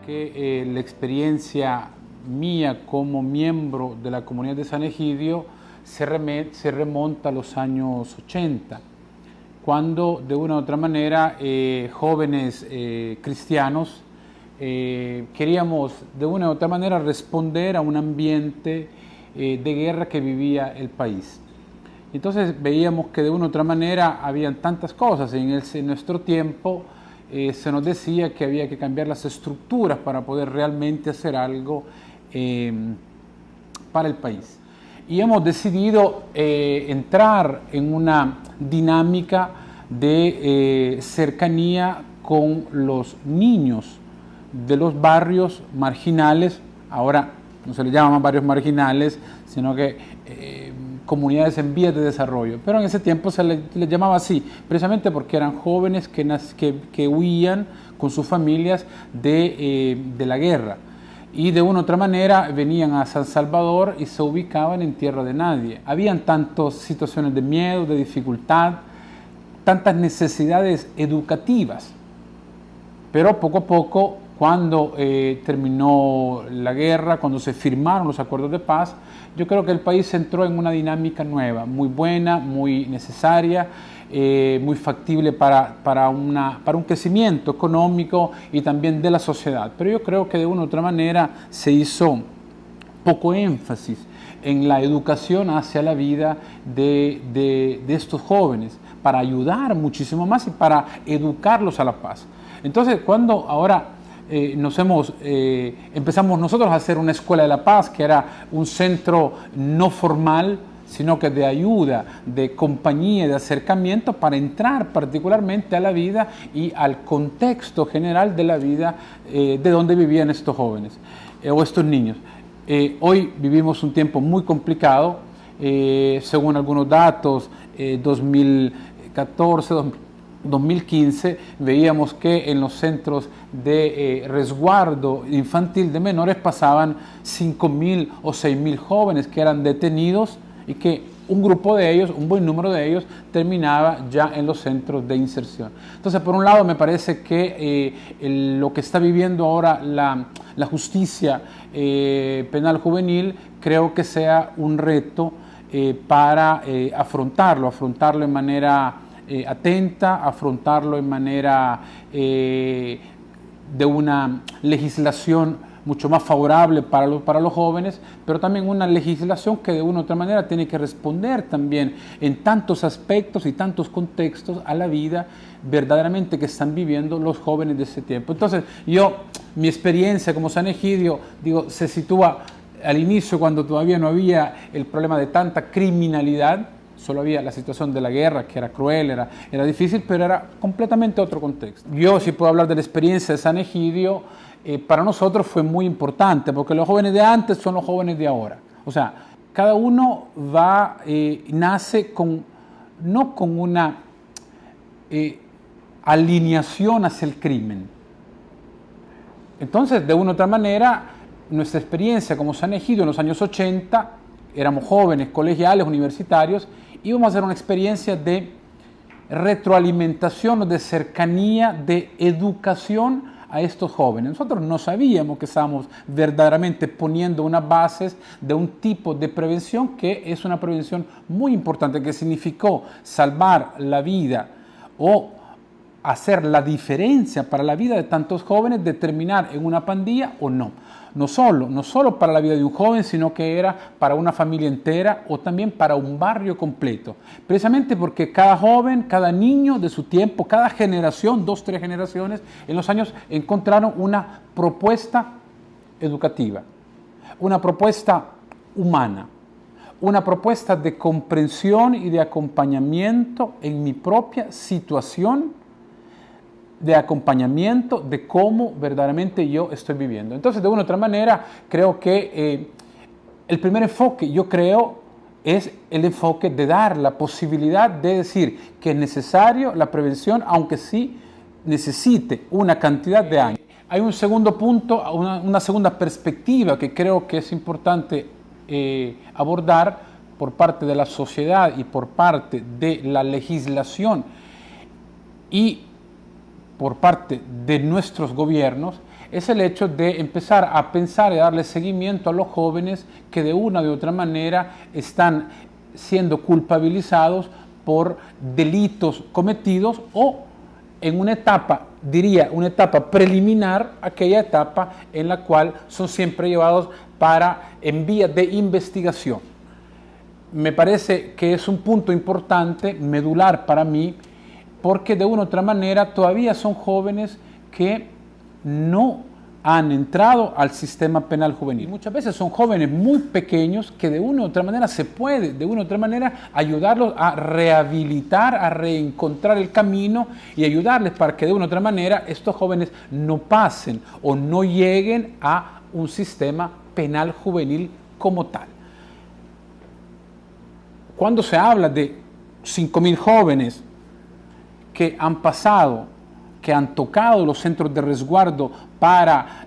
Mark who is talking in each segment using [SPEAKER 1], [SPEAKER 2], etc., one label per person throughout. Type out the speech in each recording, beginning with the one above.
[SPEAKER 1] que la experiencia mía como miembro de la comunidad de San Egidio se remonta a los años 80, cuando de una u otra manera jóvenes cristianos queríamos de una u otra manera responder a un ambiente de guerra que vivía el país. Entonces veíamos que de una u otra manera habían tantas cosas. En nuestro tiempo se nos decía que había que cambiar las estructuras para poder realmente hacer algo para el país. Y hemos decidido entrar en una dinámica de cercanía con los niños de los barrios marginales. Ahora no se les llama más barrios marginales, sino que comunidades en vías de desarrollo, pero en ese tiempo se les llamaba así, precisamente porque eran jóvenes que huían con sus familias de la guerra y de una u otra manera venían a San Salvador y se ubicaban en tierra de nadie. Habían tantas situaciones de miedo, de dificultad, tantas necesidades educativas, pero poco a poco, cuando terminó la guerra, cuando se firmaron los acuerdos de paz, yo creo que el país entró en una dinámica nueva, muy buena, muy necesaria, muy factible para un crecimiento económico y también de la sociedad. Pero yo creo que de una u otra manera se hizo poco énfasis en la educación hacia la vida de estos jóvenes, para ayudar muchísimo más y para educarlos a la paz. Entonces, cuando ahora empezamos nosotros a hacer una escuela de la paz, que era un centro no formal, sino que de ayuda, de compañía, de acercamiento, para entrar particularmente a la vida y al contexto general de la vida de donde vivían estos jóvenes o estos niños. Hoy vivimos un tiempo muy complicado, según algunos datos, 2014, 2015, veíamos que en los centros de resguardo infantil de menores pasaban 5.000 o 6.000 jóvenes que eran detenidos y que un grupo de ellos, un buen número de ellos, terminaba ya en los centros de inserción. Entonces, por un lado, me parece que lo que está viviendo ahora la justicia penal juvenil, creo que sea un reto para afrontarlo en manera atenta, afrontarlo en manera de una legislación mucho más favorable para los jóvenes, pero también una legislación que de una u otra manera tiene que responder también en tantos aspectos y tantos contextos a la vida verdaderamente que están viviendo los jóvenes de ese tiempo. Entonces, mi experiencia como San Egidio, se sitúa al inicio, cuando todavía no había el problema de tanta criminalidad. Solo había la situación de la guerra, que era cruel, era difícil, pero era completamente otro contexto. Yo sí puedo hablar de la experiencia de San Egidio. Para nosotros fue muy importante, porque los jóvenes de antes son los jóvenes de ahora. O sea, cada uno nace no con una alineación hacia el crimen. Entonces, de una u otra manera, nuestra experiencia como San Egidio en los años 80, éramos jóvenes, colegiales, universitarios, íbamos a hacer una experiencia de retroalimentación, de cercanía, de educación a estos jóvenes. Nosotros no sabíamos que estábamos verdaderamente poniendo unas bases de un tipo de prevención que es una prevención muy importante, que significó salvar la vida o hacer la diferencia para la vida de tantos jóvenes, de terminar en una pandilla o no. No solo para la vida de un joven, sino que era para una familia entera o también para un barrio completo. Precisamente porque cada joven, cada niño de su tiempo, cada generación, 2, 3 generaciones, en los años encontraron una propuesta educativa, una propuesta humana, una propuesta de comprensión y de acompañamiento en mi propia situación, de acompañamiento de cómo verdaderamente yo estoy viviendo. Entonces, de una u otra manera, creo que el primer enfoque, es el enfoque de dar la posibilidad de decir que es necesario la prevención, aunque sí necesite una cantidad de años. Hay un segundo punto, una segunda perspectiva que creo que es importante abordar por parte de la sociedad y por parte de la legislación y por parte de nuestros gobiernos, es el hecho de empezar a pensar y darle seguimiento a los jóvenes que de una u otra manera están siendo culpabilizados por delitos cometidos o en una etapa, diría, una etapa preliminar, aquella etapa en la cual son siempre llevados en vía de investigación. Me parece que es un punto importante, medular para mí, porque de una u otra manera todavía son jóvenes que no han entrado al sistema penal juvenil. Muchas veces son jóvenes muy pequeños que de una u otra manera se puede, de una u otra manera, ayudarlos a rehabilitar, a reencontrar el camino y ayudarles para que de una u otra manera estos jóvenes no pasen o no lleguen a un sistema penal juvenil como tal. Cuando se habla de 5.000 jóvenes que han pasado, que han tocado los centros de resguardo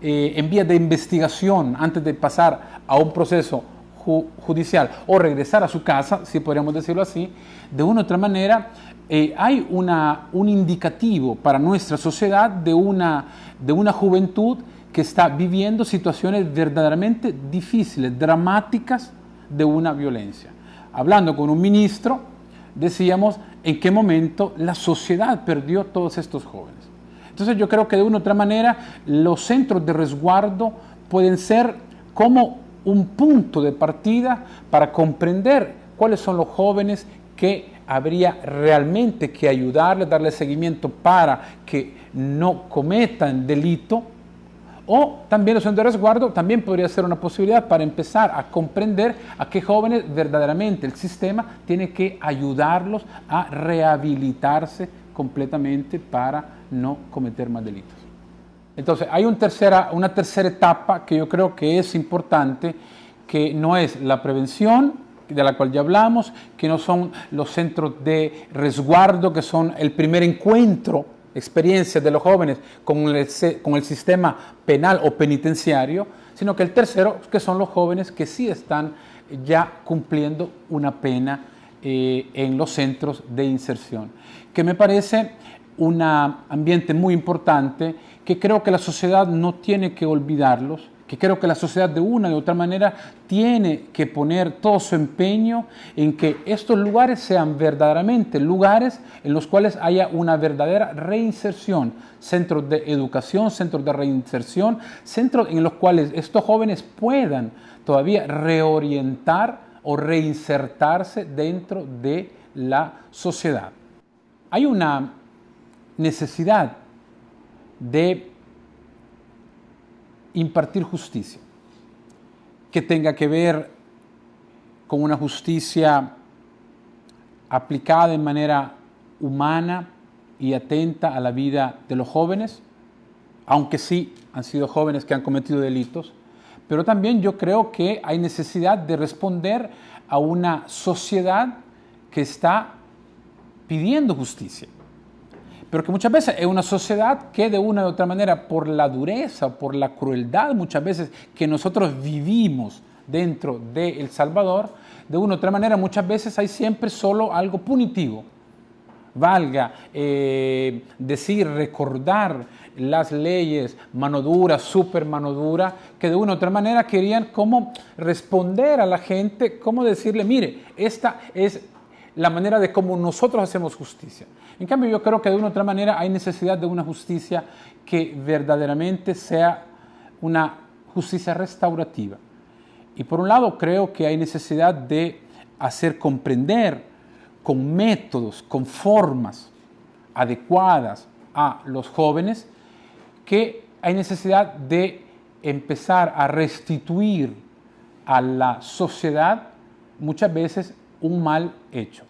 [SPEAKER 1] en vía de investigación antes de pasar a un proceso judicial o regresar a su casa, si podríamos decirlo así, de una u otra manera hay un indicativo para nuestra sociedad de una juventud que está viviendo situaciones verdaderamente difíciles, dramáticas de una violencia. Hablando con un ministro, decíamos en qué momento la sociedad perdió todos estos jóvenes. Entonces yo creo que de una u otra manera los centros de resguardo pueden ser como un punto de partida para comprender cuáles son los jóvenes que habría realmente que ayudarles, darles seguimiento para que no cometan delito. O también los centros de resguardo también podría ser una posibilidad para empezar a comprender a qué jóvenes verdaderamente el sistema tiene que ayudarlos a rehabilitarse completamente para no cometer más delitos. Entonces hay una tercera etapa que yo creo que es importante, que no es la prevención, de la cual ya hablamos, que no son los centros de resguardo, que son el primer encuentro, experiencias de los jóvenes con el sistema penal o penitenciario, sino que el tercero, que son los jóvenes que sí están ya cumpliendo una pena en los centros de inserción, que me parece un ambiente muy importante, que creo que la sociedad no tiene que olvidarlos, que creo que la sociedad de una u otra manera tiene que poner todo su empeño en que estos lugares sean verdaderamente lugares en los cuales haya una verdadera reinserción, centros de educación, centros de reinserción, centros en los cuales estos jóvenes puedan todavía reorientar o reinsertarse dentro de la sociedad. Hay una necesidad de impartir justicia, que tenga que ver con una justicia aplicada de manera humana y atenta a la vida de los jóvenes, aunque sí han sido jóvenes que han cometido delitos, pero también yo creo que hay necesidad de responder a una sociedad que está pidiendo justicia, pero que muchas veces es una sociedad que de una u otra manera, por la dureza, por la crueldad muchas veces que nosotros vivimos dentro de El Salvador, de una u otra manera muchas veces hay siempre solo algo punitivo. Valga recordar las leyes mano dura, super mano dura, que de una u otra manera querían como responder a la gente, como decirle, mire, esta es la manera de cómo nosotros hacemos justicia. En cambio, yo creo que de una u otra manera hay necesidad de una justicia que verdaderamente sea una justicia restaurativa. Y por un lado, creo que hay necesidad de hacer comprender con métodos, con formas adecuadas a los jóvenes, que hay necesidad de empezar a restituir a la sociedad muchas veces un mal hecho.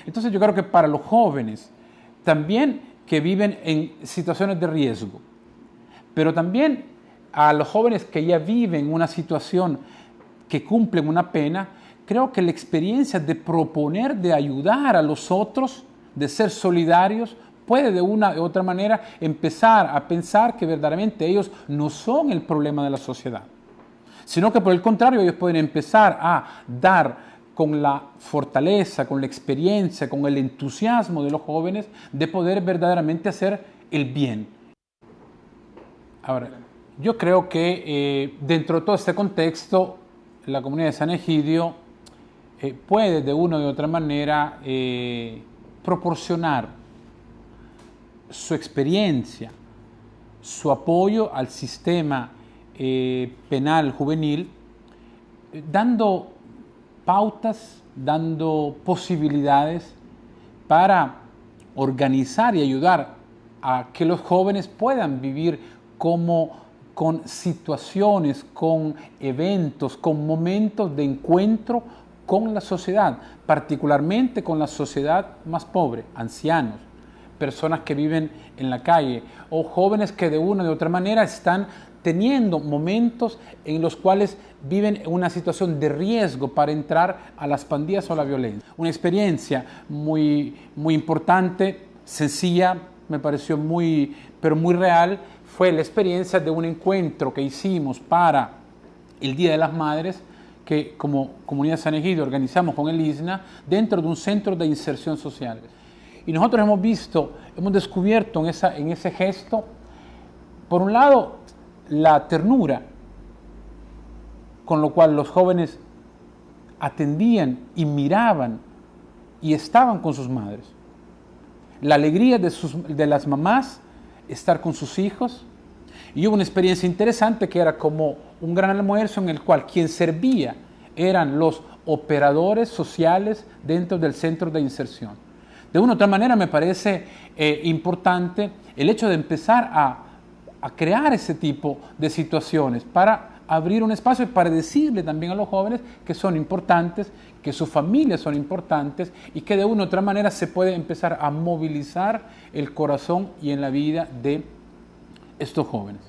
[SPEAKER 1] Entonces yo creo que para los jóvenes, también que viven en situaciones de riesgo, pero también a los jóvenes que ya viven una situación que cumplen una pena, creo que la experiencia de proponer, de ayudar a los otros, de ser solidarios, puede de una u otra manera empezar a pensar que verdaderamente ellos no son el problema de la sociedad, sino que por el contrario ellos pueden empezar a dar con la fortaleza, con la experiencia, con el entusiasmo de los jóvenes de poder verdaderamente hacer el bien. Ahora, Yo creo que dentro de todo este contexto, la comunidad de San Egidio puede de una u otra manera proporcionar su experiencia, su apoyo al sistema penal juvenil, dando pautas, dando posibilidades para organizar y ayudar a que los jóvenes puedan vivir con situaciones, con eventos, con momentos de encuentro con la sociedad, particularmente con la sociedad más pobre, ancianos, personas que viven en la calle o jóvenes que de una u otra manera están teniendo momentos en los cuales viven una situación de riesgo para entrar a las pandillas o a la violencia. Una experiencia muy importante, sencilla, me pareció pero muy real, fue la experiencia de un encuentro que hicimos para el Día de las Madres, que como Comunidad San Egidio organizamos con el ISNA dentro de un centro de inserción social. Y nosotros hemos descubierto en ese gesto, por un lado, la ternura con lo cual los jóvenes atendían y miraban y estaban con sus madres. La alegría de las mamás estar con sus hijos. Y hubo una experiencia interesante que era como un gran almuerzo en el cual quien servía eran los operadores sociales dentro del centro de inserción. De una u otra manera me parece importante el hecho de empezar a crear ese tipo de situaciones para abrir un espacio y para decirle también a los jóvenes que son importantes, que sus familias son importantes y que de una u otra manera se puede empezar a movilizar el corazón y en la vida de estos jóvenes.